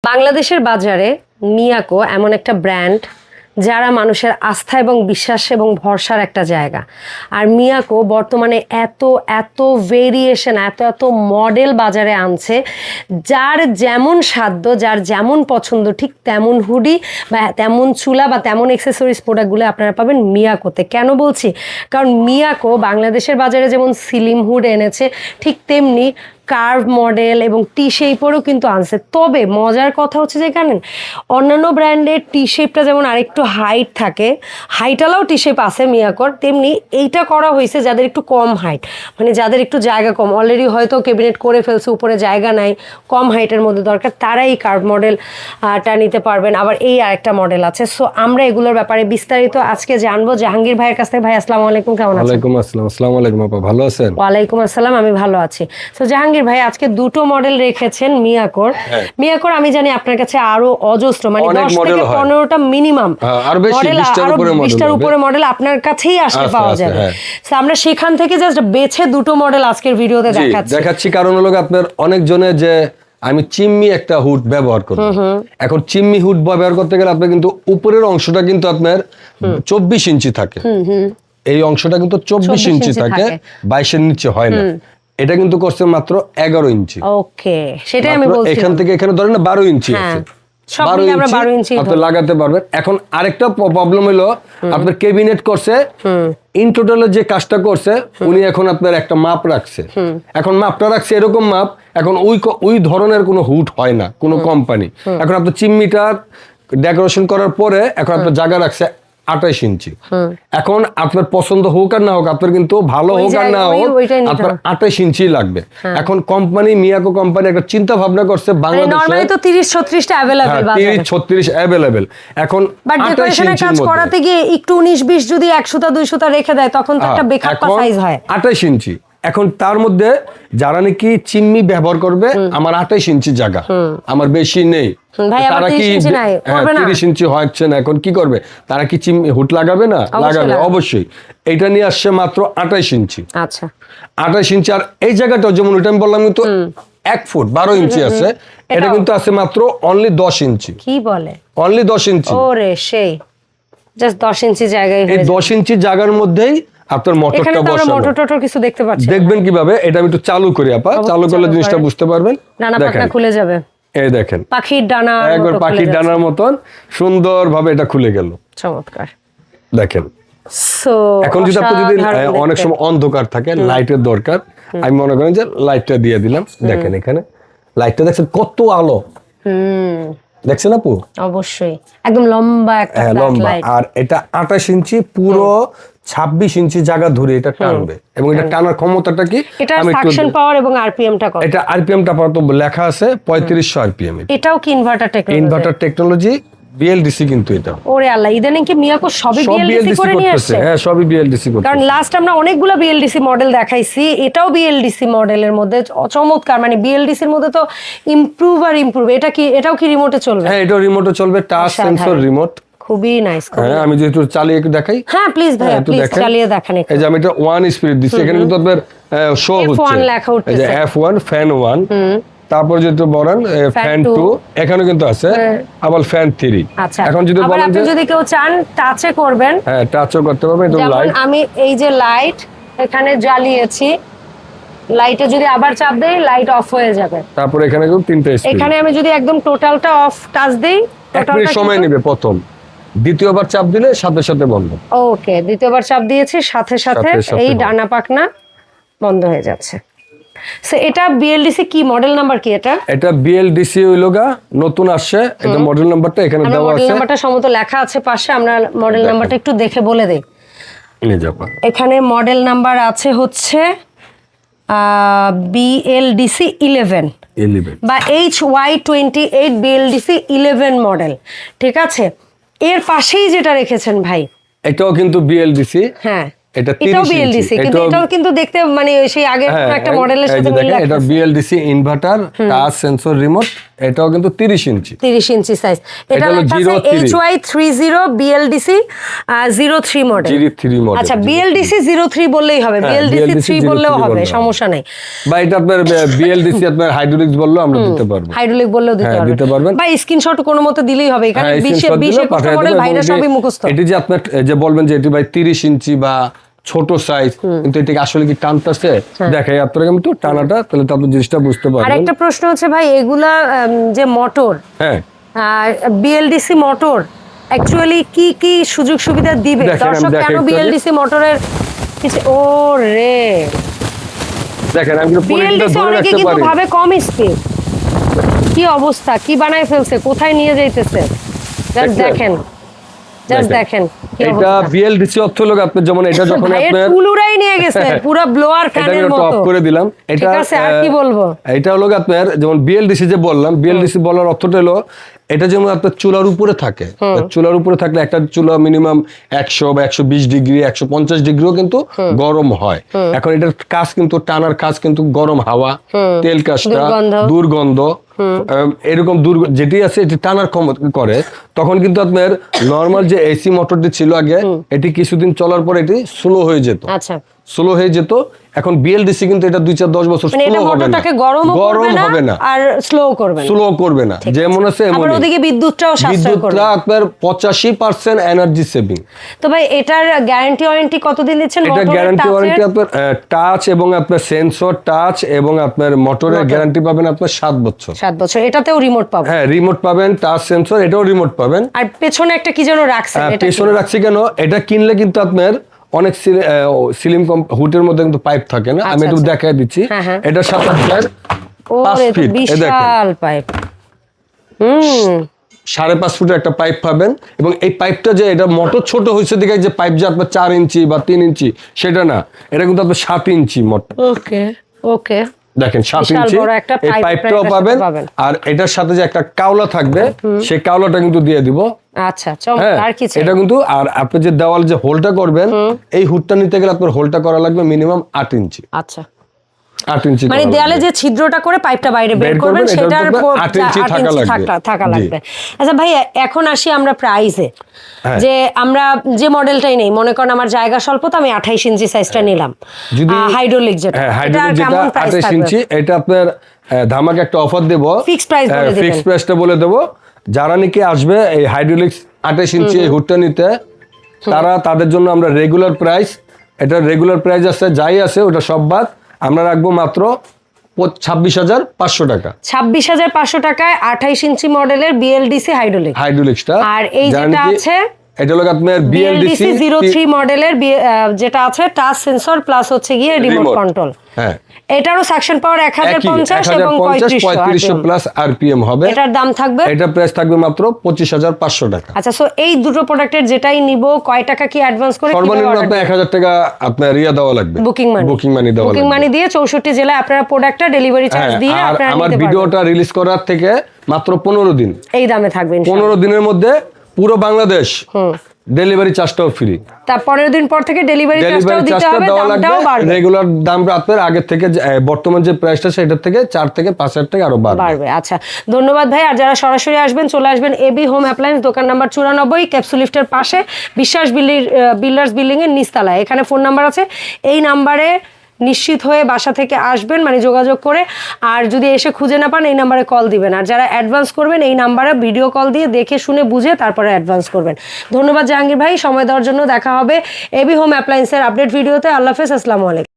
বাংলাদেশের বাজারে মিয়াকো এমন একটা ব্র্যান্ড যারা মানুষের আস্থা এবং বিশ্বাস এবং ভরসার একটা জায়গা। আর মিয়াকো বর্তমানে এত এত ভেরিয়েশন, এত এত মডেল বাজারে আনছে, যার যেমন সাধ্য, যার যেমন পছন্দ, ঠিক তেমন হুডি বা তেমন চুলা বা তেমন অ্যাক্সেসরিজ প্রোডাক্টগুলো আপনারা পাবেন মিয়াকোতে। কেন বলছি? কারণ মিয়াকো বাংলাদেশের বাজারে যেমন স্লিম হুড এনেছে, ঠিক তেমনি কার্ভ মডেল এবং টি শেপেরও কিন্তু আনছে। তবে মজার কথা হচ্ছে যে জানেন, অন্যান্য ব্র্যান্ডের টি শেপটা যেমন আরেকটু হাইট থাকে, হাইটালাও টি শেপ আছে মিয়াকোর, তেমনি এইটা করা হয়েছে যাদের একটু কম হাইট, মানে যাদের একটু জায়গা কম, অলরেডি হয়তো ক্যাবিনেট করে ফেলছে, উপরে জায়গা নাই, কম হাইটের মধ্যে দরকার, তারা এই কার্ভ মডেলটা নিতে পারবেন। আবার এই আরেকটা মডেল আছে। সো আমরা এগুলোর ব্যাপারে বিস্তারিত আজকে জানবো জাহাঙ্গীর ভাইয়ের কাছ থেকে। ভাই আসসালামু আলাইকুম, কেমন আছেন? ওয়ালাইকুম আসসালাম। আসসালামু আলাইকুম আপা, ভালো আছেন? ওয়ালাইকুম আসসালাম, আমি ভালো আছি। তো জাহাঙ্গীর ভাই আজকে দুটো মডেল রেখেছেন মিয়াকোর। মিয়াকোর আমি জানি আপনার কাছে আরো অজস্র, মানে 10 থেকে 15টা মিনিমাম মডেল, আরো 20টার উপরে মডেল আপনার কাছেই আসলে পাওয়া যাবে। তো আমরা সেখান থেকে জাস্ট বেছে দুটো মডেল আজকের ভিডিওতে দেখাচ্ছি। কারণ হলো আপনার অনেক জনে যে আমি চিম্মি একটা হুড ব্যবহার করব, এখন চিম্মি হুড ব্যবহার করতে গেলে আপনার কিন্তু উপরের অংশটা কিন্তু আপনার 24 ইঞ্চি থাকে, এই অংশটা কিন্তু 24 ইঞ্চি থাকে, 22-এর নিচে হয় না। এটা কিন্তু করছে মাত্র 11 ইঞ্চি। ওকে, সেটাই আমি বলছি। এখান থেকে এখানে ধরেন না 12 ইঞ্চি আছে, 12 ইঞ্চি আপনি লাগাতে পারবেন। এখন আরেকটা প্রবলেম হলো আপনার ক্যাবিনেট করছে, ইন টোটালে যে কাজটা করছে উনি এখন আপনার একটা মাপ রাখছে, এখন মাপটা রাখছে এরকম মাপ, এখন ওই ধরনের কোনো হুড হয় না কোনো কোম্পানি। এখন আপনার চিমনিটা ডেকোরেশন করার পরে এখন আপনার জায়গা রাখছে 28 ইঞ্চি। এখন আপনার পছন্দ হোক আর না হোক, আপনার কিন্তু ভালো হোক আর না হোক, আপনার 28 ইঞ্চি লাগবে। এখন কোম্পানি মিয়াকো কোম্পানি একটা চিন্তা ভাবনা করছে, বাংলাদেশে নরমালি তো 30-36টা अवेलेबल বাজারে, 30-36 अवेलेबल। এখন বাট ডেকোরেশনের কাজ করাতে গিয়ে একটু 19-20 যদি 100-200টা রেখে দেয় তখন তো একটা বেখাপ্পা সাইজ হয়। 28 ইঞ্চি। এখন তার মধ্যে যারা নাকি চিমনি ব্যবহার করবে, আমার 28 ইঞ্চি জায়গা, আমার বেশি নেই, তারা কি 30 ইঞ্চি হচ্ছে না, এখন কি করবে? তারা কি চিমনি হুড লাগাবে না? লাগাবে অবশ্যই। এটা নিয়ে আসছে মাত্র 28 ইঞ্চি। আচ্ছা, 28 ইঞ্চি। আর এই জায়গাটা যেমন ওইটা আমি বললাম কিন্তু 1 ফুট 12 ইঞ্চি আছে, এটা কিন্তু আছে মাত্র অনলি 10 ইঞ্চি। কি বলে? অনলি 10 ইঞ্চি। ওরে সেই, জাস্ট 10 ইঞ্চি জায়গায়, এই 10 ইঞ্চি জায়গার মধ্যেই আপনার মোটরটা বসানো। মোটর টোটর কিছু দেখতে পাচ্ছেন? দেখবেন কিভাবে, এটা আমি একটু চালু করি আপা, চালু করলে জিনিসটা বুঝতে পারবেন। ডানা পাখনা খুলে যাবে, এই দেখেন পাখির ডানা, একবার পাখির ডানার মতন সুন্দরভাবে এটা খুলে গেল। চমৎকার দেখেন। সো এখন যদি আপনি যদি অনেক সময় অন্ধকার থাকে, লাইটের দরকার, আমি মনে করেন যে লাইটটা দিয়ে দিলাম। দেখেন এখানে লাইটটা দেখছেন কত আলো, দেখছেন আপু? অবশ্যই একদম লম্বা একটা লম্বা। আর এটা 28 ইঞ্চি, পুরো 26 ইঞ্চি জায়গা ধরে এটা টানবে, এবং এটা টানার ক্ষমতাটা কি? এটা সাকশন পাওয়ার এবং আরপিএমটা কত? এটা আরপিএমটা তো লেখা আছে 3500 আরপিএম। এটাও কি inverter technology? Inverter technology, BLDC কিন্তু এটা। ওরে আল্লাহ, ইদানিং কি মিয়াকো সবই বিএলডিসি করে নিয়ে আসছে? হ্যাঁ, সবই বিএলডিসি করতেছে। কারণ লাস্ট আমরা অনেকগুলো বিএলডিসি মডেল দেখাইছি, এটাও বিএলডিসি মডেলের মধ্যে চমৎকার। মানে বিএলডিসির মধ্যে তো ইমপ্রুভ আর ইমপ্রুভ। এটা কি, এটাও কি রিমোটে চলবে? হ্যাঁ, এটাও রিমোটে চলবে, টাচ সেন্সর রিমোট। খুবই নাইস। হ্যাঁ, আমি যেহেতু চালিয়ে একটু দেখাই। হ্যাঁ প্লিজ ভাইয়া, প্লিজ চালিয়ে দেখান। এই যে আমি এটা 1 স্পিড দিচ্ছি, এখানে কিন্তু আপনার শো হচ্ছে F1 লেখা উঠছে, এই যে F1 ফ্যান 1, তারপর যদি বলেন ফ্যান 2, এখানে কিন্তু আছে আবার ফ্যান 3। আচ্ছা, এখন যদি বলেন আপনি যদি কেউ চান টাচে করবেন, হ্যাঁ টাচও করতে পারবেন। এটা লাইট, আমি এই যে লাইট এখানে জ্বালিয়েছি, লাইটে যদি আবার চাপ দেই লাইট অফ হয়ে যাবে। তারপর এখানে কিন্তু 3টা স্পিড। এখানে আমি যদি একদম টোটালটা অফ টাচ দেই, 1 মিনিট সময় নেবে প্রথম, দ্বিতীয়বার চাপ দিলে সাথে সাথে বন্ধ। ওকে, দ্বিতীয়বার চাপ দিয়েছি, সাথে সাথে এই ডানা পাখনা বন্ধ হয়ে যাচ্ছে। সো এটা বিএলডিসি কি মডেল নাম্বার কি? এটা বিএলডিসি হইলোগা নতুন আসছে, এটা মডেল নাম্বারটা এখানে দেওয়া আছে। মডেল নাম্বারটা সম্ভবত লেখা আছে পাশে, আমরা মডেল নাম্বারটা একটু দেখে বলে দেই। এখানে মডেল নাম্বার আছে হচ্ছে বিএলডিসি 11 বা HY28 বিএলডিসি 11 মডেল। ঠিক আছে, এর পাশেই যেটা রেখেছেন ভাই, এটাও কিন্তু বিএলডিসি। হ্যাঁ, এটাও বিএলডিসি, কিন্তু এটাও কিন্তু দেখতে মানে সেই আগের একটা মডেলের সাথে মিল লাগছে। এটা BLDC inverter, touch sensor remote, এটাও কিন্তু 30 ইঞ্চি 30 ইঞ্চি সাইজ। এটা হলো লেখা আছে 03 HY30 BLDC 03 মডেল। 03 মডেল। আচ্ছা BLDC 03 বললেই হবে, BLDC 3 বললেও হবে, সমস্যা নাই। বা এটা আপনার BLDC আপনার হাইড্রোলিক্স বললেও আমরা দিতে পারবো, হাইড্রোলিক বললেও দিতে পারবেন। বা স্ক্রিনশট কোনো মতে দিলেই হবে, এখানে 20 মডেল ভাইরা সবই মুখস্থ। এটা যে আপনার যে বলবেন যে এটি ভাই 30 ইঞ্চি বা ছোট সাইজ, কিন্তু এটা আসলে কি টানতেছে দেখাই আপনারা কিন্তু টানাটা, তাহলে তো আপনি জিনিসটা বুঝতে পারবেন। আরেকটা প্রশ্ন হচ্ছে ভাই, এগুলা যে মোটর, হ্যাঁ BLDC মোটর অ্যাকচুয়ালি কি কি সুযোগ সুবিধা দিবে দর্শক? কেন BLDC মোটরের কিছু ও রে দেখেন আমি BLDC অনেকে কিন্তু ভাবে কম স্পিড, কি অবস্থা, কি বানায় ফেলছে, কোথায় নিয়ে যাইতেছে, দেখেন জাস্ট দেখেন এটা BLDC অর্থ লোক আপনি যেমন এটা যখন আপনার কুলুরাই নিয়ে গেছে পুরো ব্লোয়ার ফ্যানের মতো, অফ করে দিলাম। এটা আর কি বলবো, এটা হলো আপনার যেমন BLDC যে বললাম, BLDC বলার অর্থটা হলো এটা যেমন আপনার চুলার উপরে থাকে, চুলার উপরে থাকলে একটা চুলা মিনিমাম 100 বা 120 ডিগ্রি 150 ডিগ্রিও কিন্তু গরম হয়। এখন এটার কাজ কিন্তু টানার কাজ কিন্তু গরম হাওয়া, তেল কাজটা, দুর্গন্ধ, এরকম যেটি আছে এটি টানার ক্ষমতা করে। তখন কিন্তু আপনার নরমাল যে এসি মোটরটি ছিল আগে, এটি কিছুদিন চলার পর এটি স্লো হয়ে যেত, স্লো হয়ে যেত। এখন BLDC কিন্তু এটা 2-4-10 বছর স্লো হবে না, গরম হবে না আর স্লো করবে না, যেমন আছে এমন। ওদিকে বিদ্যুৎটাও সাশ্রয় করবে, আপনার 85% এনার্জি সেভিং। তো ভাই এটার গ্যারান্টি ওয়ারেন্টি কতদিন দিচ্ছেন? এটা গ্যারান্টি ওয়ারেন্টি আপনার টাচ এবং আপনার সেন্সর টাচ এবং আপনার মোটরের গ্যারান্টি পাবেন আপনার 7 বছর। 7 বছর। এটাতেও রিমোট পাবেন? হ্যাঁ রিমোট পাবেন, টাচ সেন্সর, এটাও রিমোট পাবেন। আর পেছনে একটা কি যেন রাখছেন, এটা পেছনে রাখছি কেন, এটা কিনলে কিন্তু আপনার অনেক সিলিং হুটের মধ্যে কিন্তু পাইপ থাকে না, আমি একটু দেখাই দিচ্ছি। এটার সাথে আপনার 5 ফিট বিশাল পাইপ, 5.5 ফুটের একটা পাইপ পাবেন। এবং এই পাইপটা যে এটা মোটর ছোট হয়েছে দেখে যে পাইপ যে আপনার 4 ইঞ্চি বা 3 ইঞ্চি সেটা না, এটা কিন্তু আপনার 7 ইঞ্চি মোটর। ওকে দেখেন 7 ইঞ্চি এই পাইপটাও পাবেন। আর এটার সাথে যে একটা কাওলা থাকবে, সেই কাওলাটা কিন্তু দিয়ে দিব। আচ্ছা চমৎকার। কি এটা কিন্তু, আর আপনি যে দেওয়াল যে হোলটা করবেন, এই হুডটা নিতে গেলে আপনার হোলটা করা লাগবে মিনিমাম 8 ইঞ্চি। আচ্ছা 8 ইঞ্চি, মানে দেয়ালে যে ছিদ্রটা করে পাইপটা বাইরে বের করবেন সেটার 8 ইঞ্চি থাকা লাগবে। আচ্ছা ভাই এখন আসি আমরা প্রাইসে, যে আমরা যে মডেলটাই নেই, মনে করেন আমার জায়গা স্বল্প, তো আমি 28 ইঞ্চি সাইজটা নিলাম, হাইড্রোলিক যেটা, এটা কেমন প্রাইস থাকবে? 28 ইঞ্চি এটা আপনার ধামাকা একটা অফার দেব, ফিক্সড প্রাইস বলে দিবেন। ফিক্সড প্রাইসটা বলে দেব। যারা নাকি আসবে এই হাইড্রোলিক্স 28 ইঞ্চি এই হুডটা নিতে, তাদের জন্য আমরা রেগুলার প্রাইস, এটা রেগুলার প্রাইস আছে যাই আছে ওটা সব বাদ, আমরা রাখবো মাত্র 26,500 টাকা। 26,500 টাকায় 28 ইঞ্চি মডেলের BLDC হাইড্রোলিক্সটা। আর এই যেটা আছে এটা হলো আপনার BLDC 03 মডেলের যেটা আছে টাচ সেন্সর প্লাস হচ্ছে গিয়ে রিমোট কন্ট্রোল। হ্যাঁ এটারও সাকশন পাওয়ার 1050 এবং 3500 প্লাস RPM হবে। এটার দাম থাকবে, এটা প্রাইস থাকবে মাত্র 25,500 টাকা। আচ্ছা সো এই দুটো প্রোডাক্টের যেটাই নিব কয় টাকা কি অ্যাডভান্স করে? সর্বনিম্ন আপনার 1000 টাকা আপনার রিয়া দেওয়া লাগবে, বুকিং মানি দেওয়া লাগবে। বুকিং মানি দিয়ে 64 জেলায় আপনারা প্রোডাক্টটা ডেলিভারি চার্জ দিয়ে আপনারা নিতে পারবেন। আমার ভিডিওটা রিলিজ করার থেকে মাত্র 15 দিন এই দামে থাকবে ইনশাআল্লাহ। 15 দিনের মধ্যে পুরো বাংলাদেশ ডেলিভারি চার্জটাও ফ্রি। তার 15 দিন পর থেকে ডেলিভারি চার্জটাও দিতে হবে, দামটাও বাড়বে। রেগুলার দাম আপনার আগের থেকে বর্তমান যে প্রাইসটা সেটার থেকে 4 থেকে 5,000 টাকা আরো বাড়বে। আচ্ছা ধন্যবাদ ভাই। আর যারা সরাসরি আসবেন চলে আসবেন এবি হোম অ্যাপ্লায়েন্স, দোকান নাম্বার 94, ক্যাপসুল লিফটের পাশে, বিশ্বাস বিল্ডার্স বিল্ডিং এর নিচতলায়। এখানে ফোন নাম্বার আছে, এই নাম্বারে নিশ্চিত হয়ে বাসা থেকে আসবেন, মানে যোগাযোগ করে। আর যদি এসে খুঁজে না পান এই নাম্বারে কল দিবেন। আর যারা অ্যাডভান্স করবেন এই নাম্বারে ভিডিও কল দিয়ে দেখে শুনে বুঝে তারপরে অ্যাডভান্স করবেন। ধন্যবাদ জাহাঙ্গীর ভাই সময় দেওয়ার জন্য। দেখা হবে এবি হোম অ্যাপ্লায়েন্সের আপডেট ভিডিওতে। আল্লাহ হাফেজ, আসসালামু আলাইকুম।